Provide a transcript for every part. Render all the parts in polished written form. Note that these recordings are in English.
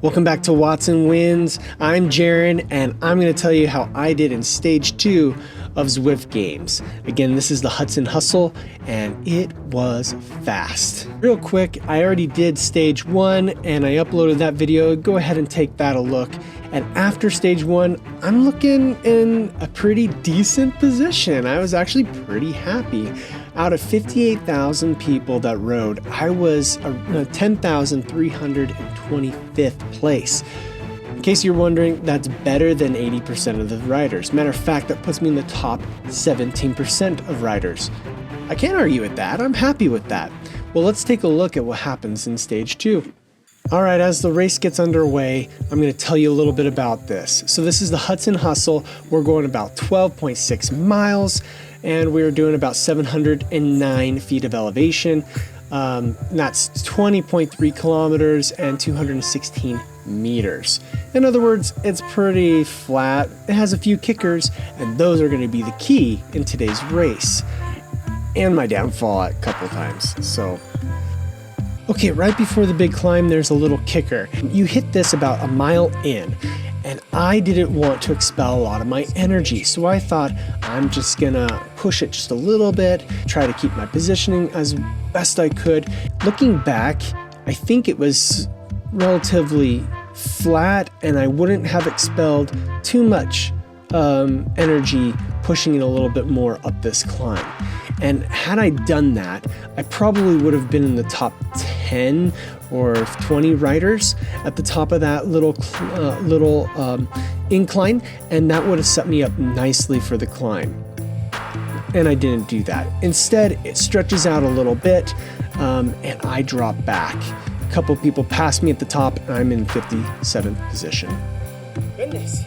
Welcome back to Watson Wins. I'm Jaron, and I'm going to tell you how I did in Stage 2 of Zwift Games. Again, this is the Hudson Hustle, and it was fast. Real quick, I already did Stage 1, and I uploaded that video. Go ahead and take that a look. And after Stage 1, I'm looking in a pretty decent position. I was actually pretty happy. Out of 58,000 people that rode, I was 10,325th place. In case you're wondering, that's better than 80% of the riders. Matter of fact, that puts me in the top 17% of riders. I can't argue with that. I'm happy with that. Well, let's take a look at what happens in Stage 2. Alright, as the race gets underway, I'm going to tell you a little bit about this. So this is the Hudson Hustle. We're going about 12.6 miles, and we're doing about 709 feet of elevation. That's 20.3 kilometers and 216 meters. In other words, it's pretty flat. It has a few kickers, and those are going to be the key in today's race. And my downfall a couple times. Okay, right before the big climb, there's a little kicker. You hit this about a mile in, and I didn't want to expel a lot of my energy, so I thought I'm just gonna push it just a little bit, try to keep my positioning as best I could. Looking back, I think it was relatively flat, and I wouldn't have expelled too much energy pushing it a little bit more up this climb. And had I done that, I probably would have been in the top 10 or 20 riders at the top of that little incline, and that would have set me up nicely for the climb. And I didn't do that. Instead, it stretches out a little bit, and I drop back. A couple people passed me at the top, and I'm in 57th position. Goodness.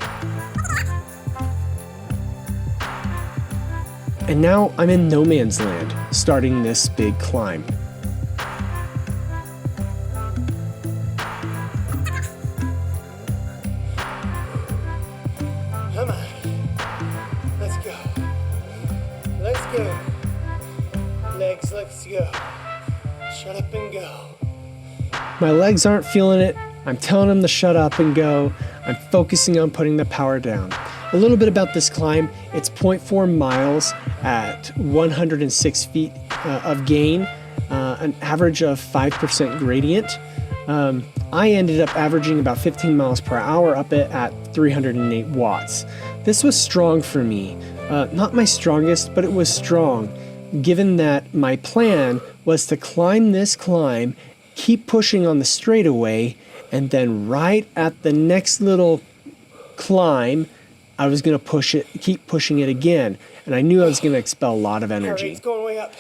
And now I'm in no man's land, starting this big climb. Come on, let's go. Let's go. Legs, let's go. Shut up and go. My legs aren't feeling it. I'm telling them to shut up and go. I'm focusing on putting the power down. A little bit about this climb. It's 0.4 miles at 106 feet of gain, an average of 5% gradient. I ended up averaging about 15 miles per hour up it at 308 watts. This was strong for me. Not my strongest, but it was strong, given that my plan was to climb this climb, keep pushing on the straightaway, and then right at the next little climb, I was going to keep pushing it again, and I knew I was going to expel a lot of energy. Heart rate's going way up.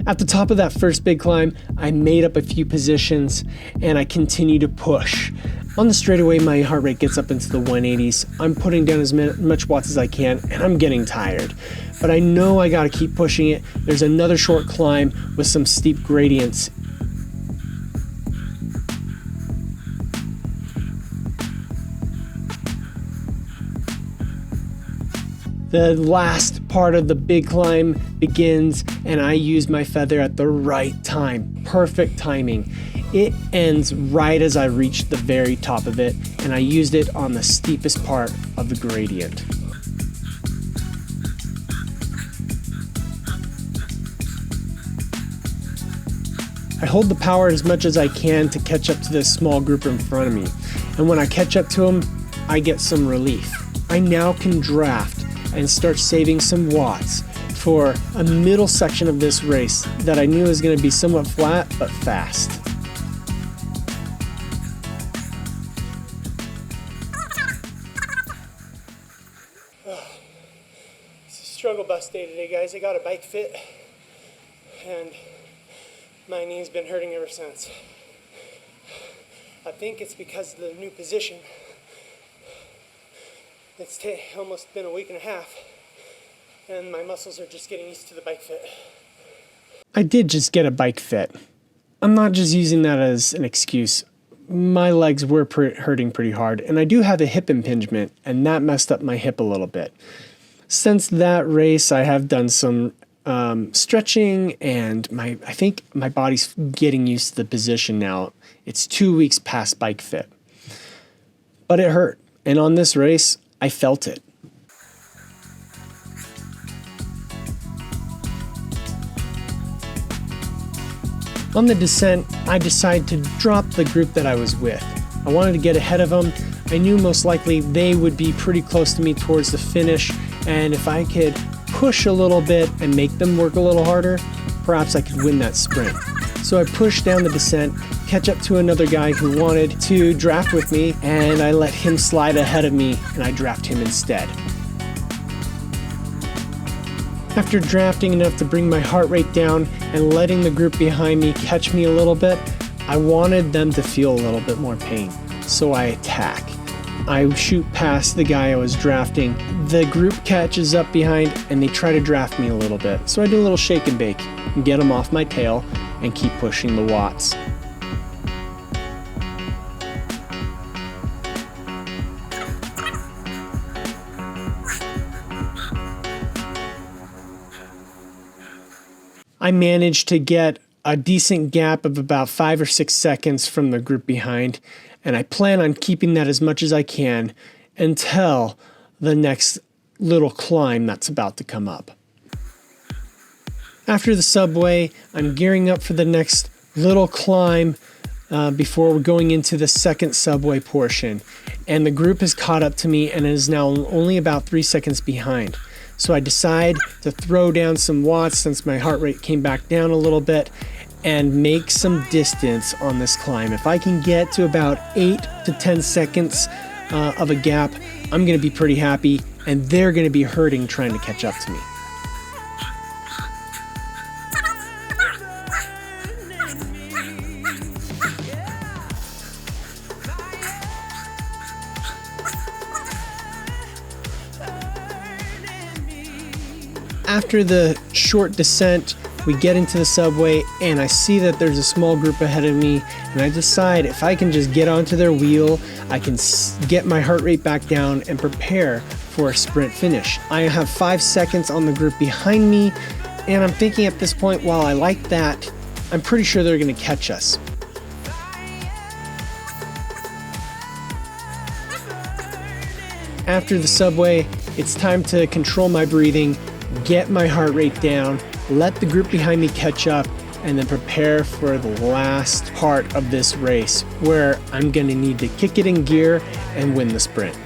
At the top of that first big climb, I made up a few positions, and I continue to push. On the straightaway, my heart rate gets up into the 180s. I'm putting down as much watts as I can, and I'm getting tired. But I know I gotta keep pushing it. There's another short climb with some steep gradients. The last part of the big climb begins, and I use my feather at the right time. Perfect timing. It ends right as I reach the very top of it, and I used it on the steepest part of the gradient. I hold the power as much as I can to catch up to this small group in front of me, and when I catch up to them, I get some relief. I now can draft and start saving some watts for a middle section of this race that I knew was going to be somewhat flat but fast. It's a struggle bus day today, guys. I got a bike fit, and my knee's been hurting ever since. I think it's because of the new position. It's almost been a week and a half, and my muscles are just getting used to the bike fit. I did just get a bike fit. I'm not just using that as an excuse. My legs were hurting pretty hard, and I do have a hip impingement, and that messed up my hip a little bit. Since that race, I have done some stretching, and I think my body's getting used to the position now. It's 2 weeks past bike fit. But it hurt. And on this race, I felt it. On the descent, I decided to drop the group that I was with. I wanted to get ahead of them. I knew most likely they would be pretty close to me towards the finish, and if I could push a little bit and make them work a little harder, perhaps I could win that sprint. So I pushed down the descent, catch up to another guy who wanted to draft with me, and I let him slide ahead of me, and I draft him instead. After drafting enough to bring my heart rate down and letting the group behind me catch me a little bit, I wanted them to feel a little bit more pain. So I attack. I shoot past the guy I was drafting. The group catches up behind and they try to draft me a little bit. So I do a little shake and bake and get them off my tail and keep pushing the watts. I managed to get a decent gap of about 5 or 6 seconds from the group behind, and I plan on keeping that as much as I can until the next little climb that's about to come up. After the subway, I'm gearing up for the next little climb before we're going into the second subway portion, and the group has caught up to me and is now only about 3 seconds behind. So I decide to throw down some watts since my heart rate came back down a little bit and make some distance on this climb. If I can get to about 8 to 10 seconds of a gap, I'm going to be pretty happy, and they're going to be hurting trying to catch up to me. After the short descent, we get into the subway and I see that there's a small group ahead of me, and I decide if I can just get onto their wheel, I can get my heart rate back down and prepare for a sprint finish. I have 5 seconds on the group behind me, and I'm thinking at this point, while I like that, I'm pretty sure they're going to catch us. After the subway, it's time to control my breathing, get my heart rate down, let the group behind me catch up, and then prepare for the last part of this race where I'm going to need to kick it in gear and win the sprint.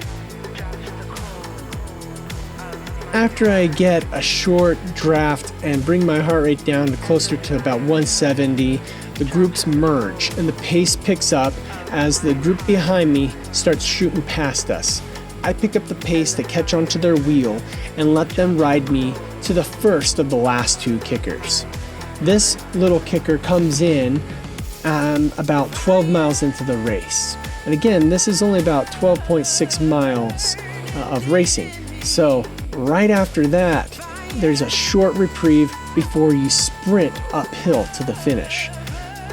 After I get a short draft and bring my heart rate down to closer to about 170, the groups merge and the pace picks up as the group behind me starts shooting past us. I pick up the pace to catch onto their wheel and let them ride me to the first of the last 2 kickers. This little kicker comes in about 12 miles into the race. And again, this is only about 12.6 miles of racing. So right after that, there's a short reprieve before you sprint uphill to the finish.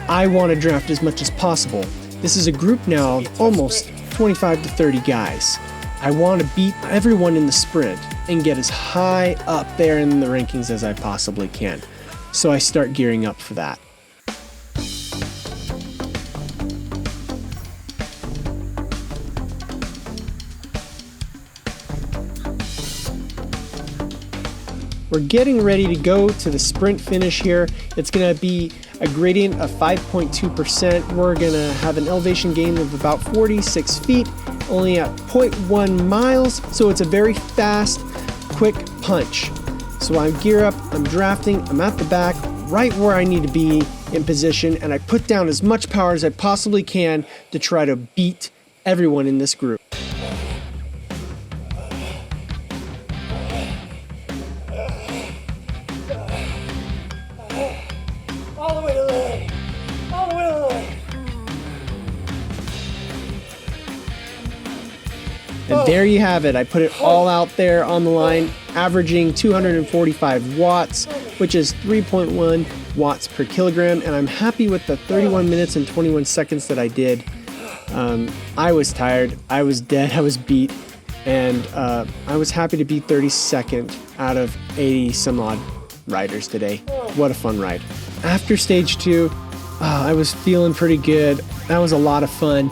I want to draft as much as possible. This is a group now of almost 25 to 30 guys. I want to beat everyone in the sprint and get as high up there in the rankings as I possibly can. So I start gearing up for that. We're getting ready to go to the sprint finish here. It's going to be a gradient of 5.2%. We're going to have an elevation gain of about 46 feet, only at 0.1 miles. So it's a very fast, quick punch. So I'm gear up, I'm drafting, I'm at the back, right where I need to be in position, and I put down as much power as I possibly can to try to beat everyone in this group. And there you have it. I put it all out there on the line, averaging 245 watts, which is 3.1 watts per kilogram. And I'm happy with the 31 minutes and 21 seconds that I did. I was tired, I was dead, I was beat, and I was happy to be 32nd out of 80 some odd riders today. What a fun ride. After stage 2, I was feeling pretty good. That was a lot of fun.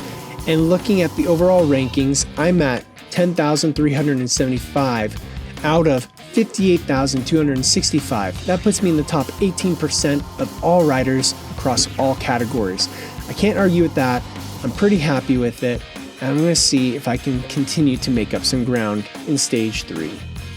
And looking at the overall rankings, I'm at 10,375 out of 58,265. That puts me in the top 18% of all riders across all categories. I can't argue with that. I'm pretty happy with it. And I'm going to see if I can continue to make up some ground in stage 3.